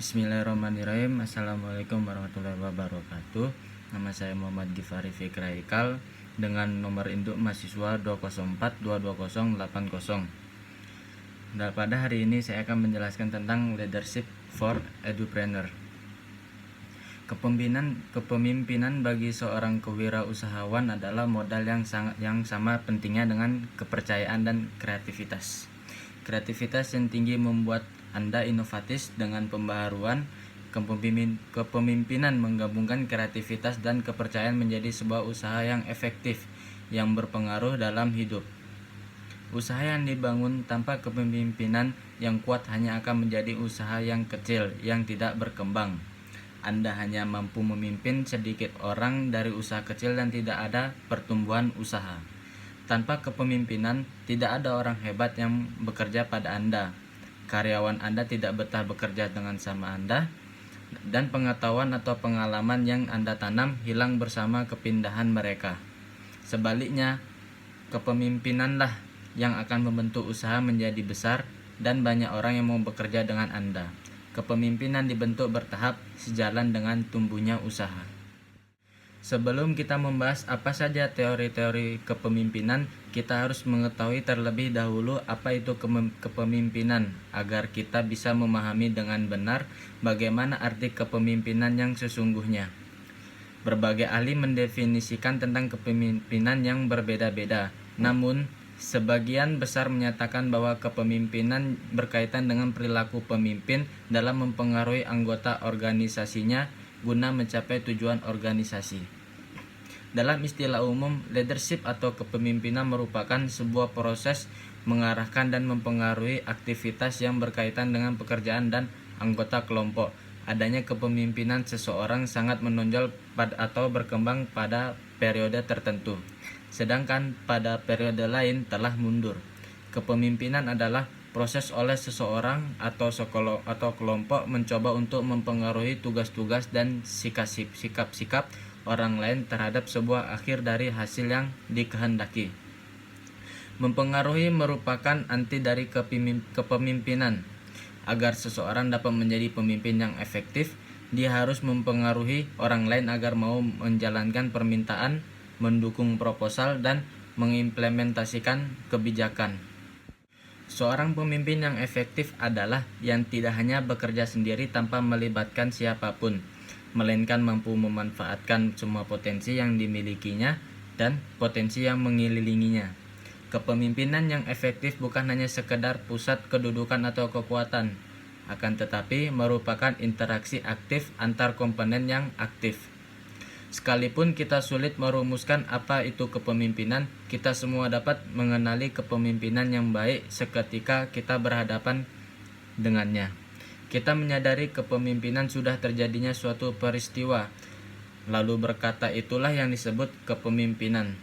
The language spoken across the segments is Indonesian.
Bismillahirrahmanirrahim. Assalamualaikum warahmatullahi wabarakatuh. Nama saya Muhammad Gifari Fikra Ikal dengan nomor induk mahasiswa 204222080. Dan pada hari ini saya akan menjelaskan tentang leadership for edupreneur. Kepemimpinan bagi seorang kewirausahawan adalah modal yang sama pentingnya dengan kepercayaan dan kreativitas. Kreativitas yang tinggi membuat Anda inovatif dengan pembaharuan. Kepemimpinan menggabungkan kreativitas dan kepercayaan menjadi sebuah usaha yang efektif yang berpengaruh dalam hidup. Usaha yang dibangun tanpa kepemimpinan yang kuat hanya akan menjadi usaha yang kecil yang tidak berkembang. Anda hanya mampu memimpin sedikit orang dari usaha kecil dan tidak ada pertumbuhan usaha. Tanpa kepemimpinan, tidak ada orang hebat yang bekerja pada Anda. Karyawan Anda tidak betah bekerja dengan sama Anda, dan pengetahuan atau pengalaman yang Anda tanam hilang bersama kepindahan mereka. Sebaliknya, kepemimpinanlah yang akan membentuk usaha menjadi besar dan banyak orang yang mau bekerja dengan Anda. Kepemimpinan dibentuk bertahap sejalan dengan tumbuhnya usaha. Sebelum kita membahas apa saja teori-teori kepemimpinan, kita harus mengetahui terlebih dahulu apa itu kepemimpinan agar kita bisa memahami dengan benar bagaimana arti kepemimpinan yang sesungguhnya. Berbagai ahli mendefinisikan tentang kepemimpinan yang berbeda-beda. Namun, sebagian besar menyatakan bahwa kepemimpinan berkaitan dengan perilaku pemimpin dalam mempengaruhi anggota organisasinya guna mencapai tujuan organisasi. Dalam istilah umum, leadership atau kepemimpinan merupakan sebuah proses mengarahkan dan mempengaruhi aktivitas yang berkaitan dengan pekerjaan dan anggota kelompok. Adanya kepemimpinan seseorang sangat menonjol atau berkembang pada periode tertentu, sedangkan pada periode lain telah mundur. Kepemimpinan adalah proses oleh seseorang atau kelompok mencoba untuk mempengaruhi tugas-tugas dan sikap-sikap orang lain terhadap sebuah akhir dari hasil yang dikehendaki. Mempengaruhi merupakan anti dari kepemimpinan. Agar seseorang dapat menjadi pemimpin yang efektif, dia harus mempengaruhi orang lain agar mau menjalankan permintaan, mendukung proposal, dan mengimplementasikan kebijakan. Seorang pemimpin yang efektif adalah yang tidak hanya bekerja sendiri tanpa melibatkan siapapun, melainkan mampu memanfaatkan semua potensi yang dimilikinya dan potensi yang mengelilinginya. Kepemimpinan yang efektif bukan hanya sekedar pusat kedudukan atau kekuatan, akan tetapi merupakan interaksi aktif antar komponen yang aktif. Sekalipun kita sulit merumuskan apa itu kepemimpinan, kita semua dapat mengenali kepemimpinan yang baik seketika kita berhadapan dengannya. Kita menyadari kepemimpinan sudah terjadinya suatu peristiwa, lalu berkata itulah yang disebut kepemimpinan.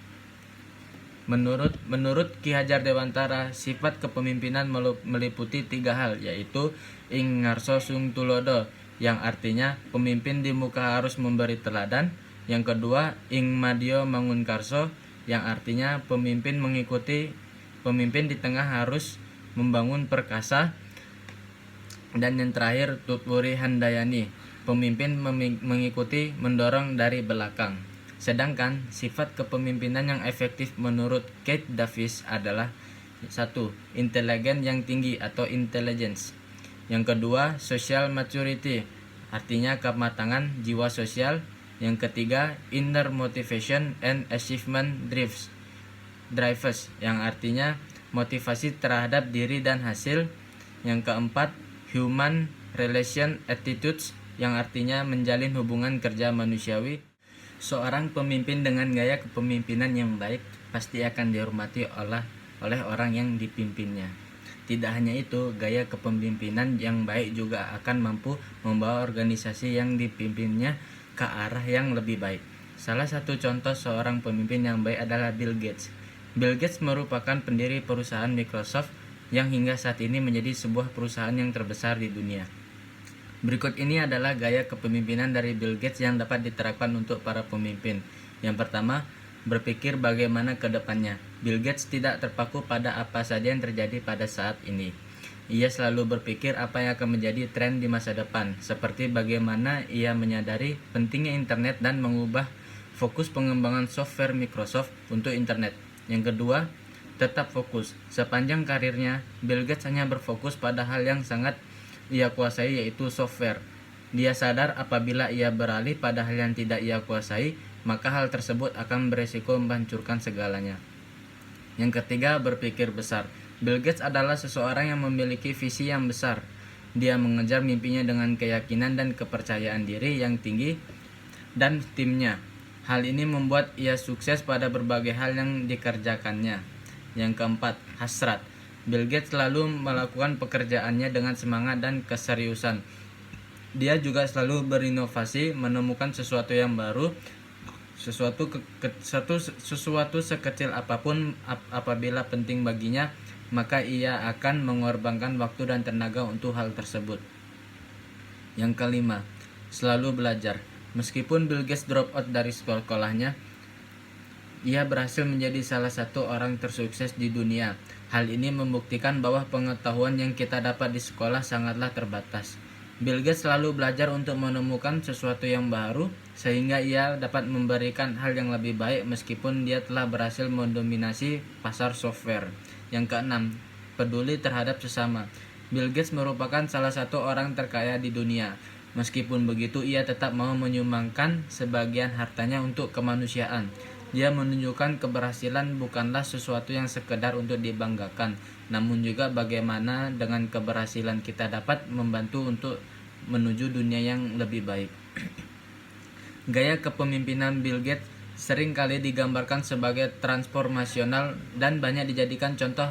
Menurut Ki Hajar Dewantara, sifat kepemimpinan meliputi 3 hal, yaitu ing ngarso sung tulodo, yang artinya pemimpin di muka harus memberi teladan. Yang kedua, ing madyo mangun karso, yang artinya pemimpin di tengah harus membangun perkasa. Dan yang terakhir, tutwuri handayani, pemimpin mengikuti mendorong dari belakang. Sedangkan sifat kepemimpinan yang efektif menurut Keith Davis adalah 1. Intelijen yang tinggi atau intelligence. Yang kedua, social maturity, artinya kematangan jiwa sosial. Yang ketiga, inner motivation and achievement drivers, yang artinya motivasi terhadap diri dan hasil. Yang keempat, human relation attitudes, yang artinya menjalin hubungan kerja manusiawi. Seorang pemimpin dengan gaya kepemimpinan yang baik pasti akan dihormati oleh orang yang dipimpinnya. Tidak hanya itu, gaya kepemimpinan yang baik juga akan mampu membawa organisasi yang dipimpinnya ke arah yang lebih baik. Salah satu contoh seorang pemimpin yang baik adalah Bill Gates. Bill Gates merupakan pendiri perusahaan Microsoft yang hingga saat ini menjadi sebuah perusahaan yang terbesar di dunia. Berikut ini adalah gaya kepemimpinan dari Bill Gates yang dapat diterapkan untuk para pemimpin. Yang pertama, berpikir bagaimana ke depannya. Bill Gates tidak terpaku pada apa saja yang terjadi pada saat ini. Ia selalu berpikir apa yang akan menjadi tren di masa depan, seperti bagaimana ia menyadari pentingnya internet dan mengubah fokus pengembangan software Microsoft untuk internet. Yang kedua, tetap fokus. Sepanjang karirnya, Bill Gates hanya berfokus pada hal yang sangat ia kuasai, yaitu software. Dia sadar apabila ia beralih pada hal yang tidak ia kuasai, maka hal tersebut akan beresiko menghancurkan segalanya. Yang ketiga, berpikir besar. Bill Gates adalah seseorang yang memiliki visi yang besar. Dia mengejar mimpinya dengan keyakinan dan kepercayaan diri yang tinggi dan timnya. Hal ini membuat ia sukses pada berbagai hal yang dikerjakannya. Yang keempat, hasrat. Bill Gates selalu melakukan pekerjaannya dengan semangat dan keseriusan. Dia juga selalu berinovasi, menemukan sesuatu yang baru, sesuatu sekecil apapun. Apabila penting baginya, maka ia akan mengorbankan waktu dan tenaga untuk hal tersebut. Yang kelima, selalu belajar. Meskipun Bill Gates drop out dari sekolahnya, ia berhasil menjadi salah satu orang tersukses di dunia. Hal ini membuktikan bahwa pengetahuan yang kita dapat di sekolah sangatlah terbatas. Bill Gates selalu belajar untuk menemukan sesuatu yang baru, sehingga ia dapat memberikan hal yang lebih baik meskipun dia telah berhasil mendominasi pasar software. Yang keenam, peduli terhadap sesama. Bill Gates merupakan salah satu orang terkaya di dunia. Meskipun begitu, ia tetap mau menyumbangkan sebagian hartanya untuk kemanusiaan. Dia menunjukkan keberhasilan bukanlah sesuatu yang sekedar untuk dibanggakan, namun juga bagaimana dengan keberhasilan kita dapat membantu untuk menuju dunia yang lebih baik. Gaya kepemimpinan Bill Gates sering kali digambarkan sebagai transformasional dan banyak dijadikan contoh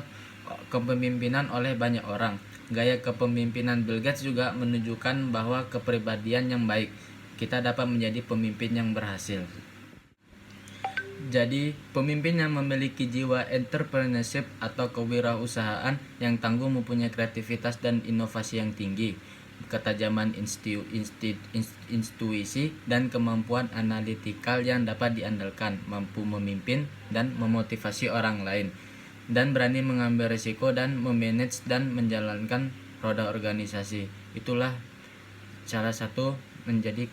kepemimpinan oleh banyak orang. Gaya kepemimpinan Bill Gates juga menunjukkan bahwa kepribadian yang baik, kita dapat menjadi pemimpin yang berhasil. Jadi, pemimpin yang memiliki jiwa entrepreneurship atau kewirausahaan yang tangguh, mempunyai kreativitas dan inovasi yang tinggi, ketajaman intuisi dan kemampuan analitikal yang dapat diandalkan, mampu memimpin dan memotivasi orang lain, dan berani mengambil risiko dan memanage dan menjalankan roda organisasi. Itulah salah satu menjadi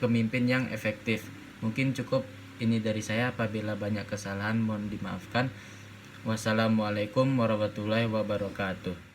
pemimpin yang efektif. Mungkin cukup ini dari saya. Apabila banyak kesalahan mohon dimaafkan. Wassalamualaikum warahmatullahi wabarakatuh.